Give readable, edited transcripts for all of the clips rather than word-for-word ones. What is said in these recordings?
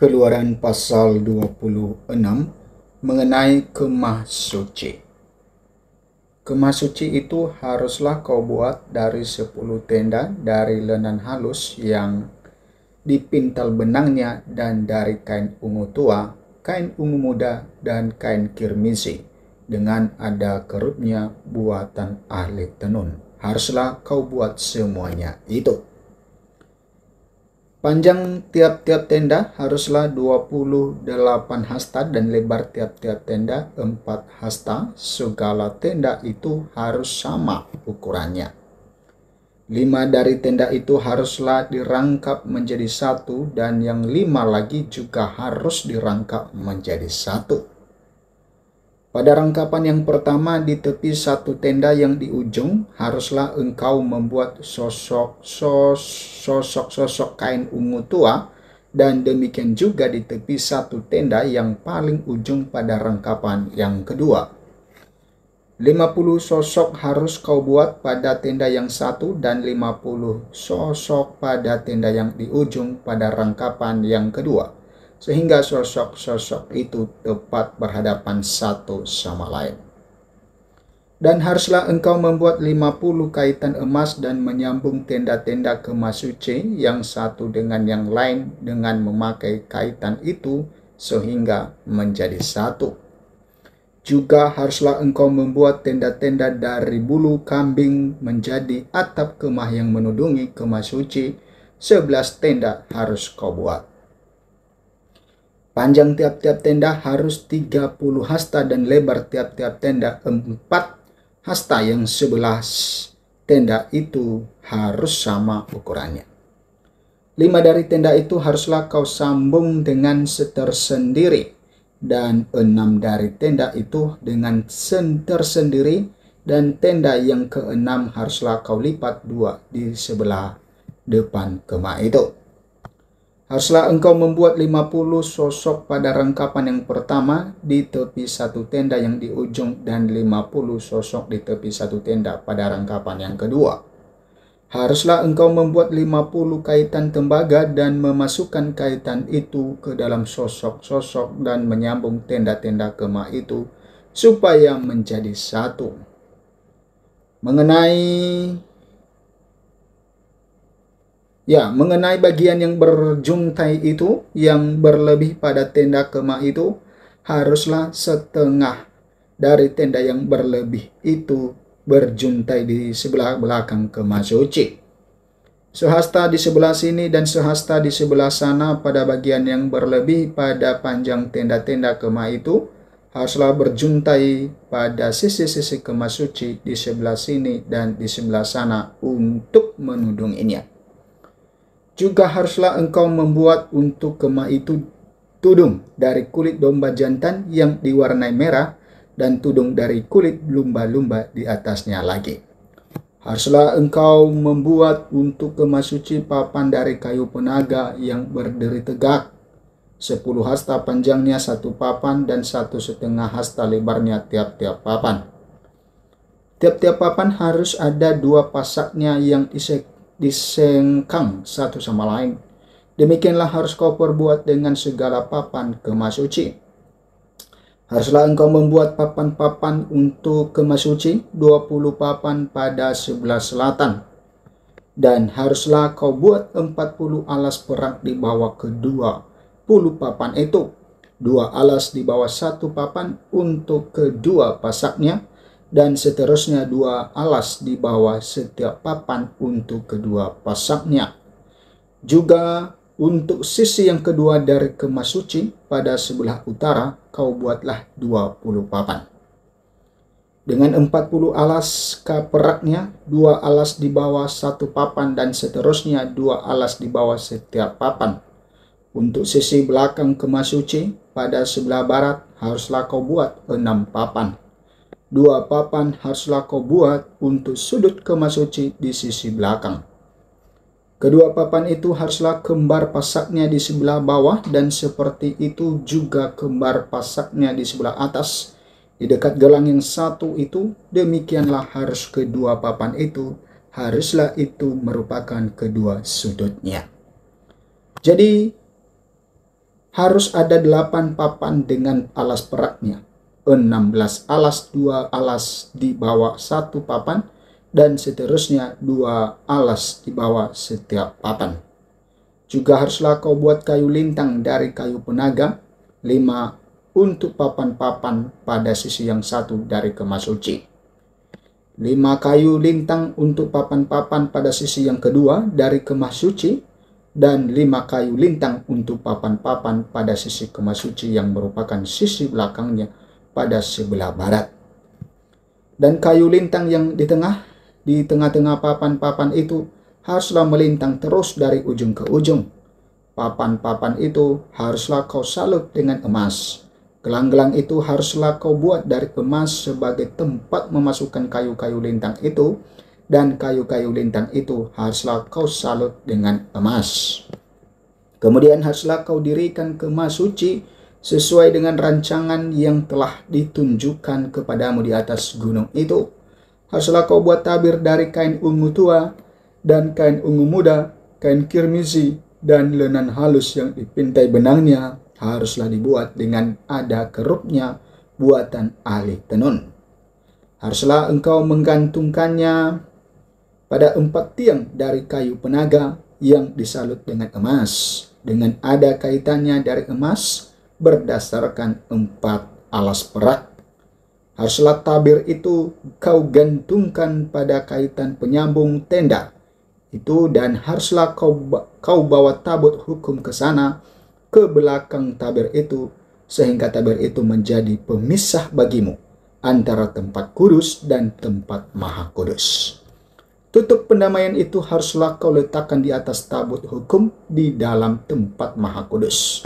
Keluaran pasal 26 mengenai kemah suci. Kemah suci itu haruslah kau buat dari 10 tenda dari lenan halus yang dipintal benangnya dan dari kain ungu tua, kain ungu muda, dan kain kirmizi dengan ada kerutnya buatan ahli tenun. Haruslah kau buat semuanya itu. Panjang tiap-tiap tenda haruslah 28 hasta dan lebar tiap-tiap tenda 4 hasta. Segala tenda itu harus sama ukurannya. 5 dari tenda itu haruslah dirangkap menjadi satu dan yang 5 lagi juga harus dirangkap menjadi satu. Pada rangkapan yang pertama di tepi satu tenda yang di ujung, haruslah engkau membuat sosok kain ungu tua, dan demikian juga di tepi satu tenda yang paling ujung pada rangkapan yang kedua. 50 sosok harus kau buat pada tenda yang satu dan 50 sosok pada tenda yang di ujung pada rangkapan yang kedua, sehingga sosok-sosok itu tepat berhadapan satu sama lain. Dan haruslah engkau membuat 50 kaitan emas dan menyambung tenda-tenda kemah suci yang satu dengan yang lain dengan memakai kaitan itu sehingga menjadi satu. Juga haruslah engkau membuat tenda-tenda dari bulu kambing menjadi atap kemah yang menudungi kemah suci. 11 tenda harus kau buat. Panjang tiap-tiap tenda harus 30 hasta dan lebar tiap-tiap tenda 4 hasta, yang 11 tenda itu harus sama ukurannya. 5 dari tenda itu haruslah kau sambung dengan tersendiri, dan 6 dari tenda itu dengan tersendiri, dan tenda yang ke-6 haruslah kau lipat 2 di sebelah depan kemah itu. Haruslah engkau membuat 50 sosok pada rangkapan yang pertama di tepi satu tenda yang di ujung dan 50 sosok di tepi satu tenda pada rangkapan yang kedua. Haruslah engkau membuat 50 kaitan tembaga dan memasukkan kaitan itu ke dalam sosok-sosok dan menyambung tenda-tenda kemah itu supaya menjadi satu. Mengenai bagian yang berjuntai itu, yang berlebih pada tenda kemah itu, haruslah setengah dari tenda yang berlebih itu berjuntai di sebelah belakang kemah suci. Sehasta di sebelah sini dan sehasta di sebelah sana pada bagian yang berlebih pada panjang tenda-tenda kemah itu, haruslah berjuntai pada sisi-sisi kemah suci di sebelah sini dan di sebelah sana untuk menudunginya. Juga haruslah engkau membuat untuk kemah itu tudung dari kulit domba jantan yang diwarnai merah dan tudung dari kulit lumba-lumba di atasnya lagi. Haruslah engkau membuat untuk kemah suci papan dari kayu penaga yang berdiri tegak. 10 hasta panjangnya satu papan dan 1,5 hasta lebarnya tiap-tiap papan. Tiap-tiap papan harus ada 2 pasaknya yang disengkang satu sama lain. Demikianlah harus kau perbuat dengan segala papan kemah suci. Haruslah engkau membuat papan-papan untuk kemah suci, 20 papan pada sebelah selatan. Dan haruslah kau buat 40 alas perak di bawah kedua 10 papan itu, 2 alas di bawah 1 papan untuk kedua pasaknya, dan seterusnya 2 alas di bawah setiap papan untuk kedua pasaknya. Juga untuk sisi yang kedua dari kemah suci pada sebelah utara, kau buatlah 20 papan. Dengan 40 alas peraknya, 2 alas di bawah 1 papan dan seterusnya 2 alas di bawah setiap papan. Untuk sisi belakang kemah suci pada sebelah barat, haruslah kau buat 6 papan. 2 papan haruslah kau buat untuk sudut kemah suci di sisi belakang. Kedua papan itu haruslah kembar pasaknya di sebelah bawah, dan seperti itu juga kembar pasaknya di sebelah atas. Di dekat gelang yang satu itu, demikianlah harus kedua papan itu, haruslah itu merupakan kedua sudutnya. Jadi harus ada 8 papan dengan alas peraknya, 16 alas, 2 alas di bawah 1 papan, dan seterusnya 2 alas di bawah setiap papan. Juga haruslah kau buat kayu lintang dari kayu penaga, 5 untuk papan-papan pada sisi yang satu dari kemah suci. 5 kayu lintang untuk papan-papan pada sisi yang kedua dari kemah suci, dan 5 kayu lintang untuk papan-papan pada sisi kemah suci yang merupakan sisi belakangnya pada sebelah barat. Dan kayu lintang yang di tengah-tengah papan-papan itu haruslah melintang terus dari ujung ke ujung. Papan-papan itu haruslah kau salut dengan emas. Gelang-gelang itu haruslah kau buat dari emas sebagai tempat memasukkan kayu-kayu lintang itu, dan kayu-kayu lintang itu haruslah kau salut dengan emas. Kemudian haruslah kau dirikan kemah suci sesuai dengan rancangan yang telah ditunjukkan kepadamu di atas gunung itu. Haruslah kau buat tabir dari kain ungu tua dan kain ungu muda, kain kirmizi, dan lenan halus yang dipintai benangnya haruslah dibuat dengan ada kerupnya buatan ahli tenun. Haruslah engkau menggantungkannya pada 4 tiang dari kayu penaga yang disalut dengan emas, dengan ada kaitannya dari emas berdasarkan 4 alas perak. Haruslah tabir itu kau gantungkan pada kaitan penyambung tenda itu, dan haruslah kau bawa tabut hukum ke sana, ke belakang tabir itu, sehingga tabir itu menjadi pemisah bagimu antara tempat kudus dan tempat maha kudus. Tutup pendamaian itu haruslah kau letakkan di atas tabut hukum di dalam tempat maha kudus.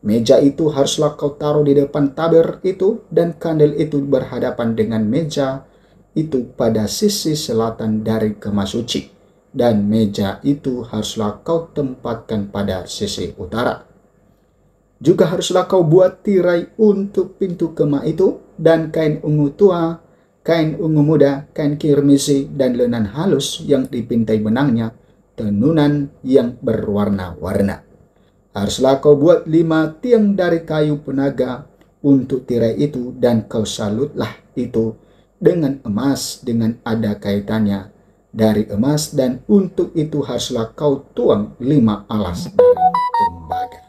Meja itu haruslah kau taruh di depan tabir itu, dan kandil itu berhadapan dengan meja itu pada sisi selatan dari kemah suci, dan meja itu haruslah kau tempatkan pada sisi utara. Juga haruslah kau buat tirai untuk pintu kemah itu, dan kain ungu tua, kain ungu muda, kain kirmisi, dan lenan halus yang dipintai benangnya, tenunan yang berwarna-warna. Haruslah kau buat 5 tiang dari kayu penaga untuk tirai itu, dan kau salutlah itu dengan emas dengan ada kaitannya dari emas, dan untuk itu haruslah kau tuang 5 alas dari tembaga.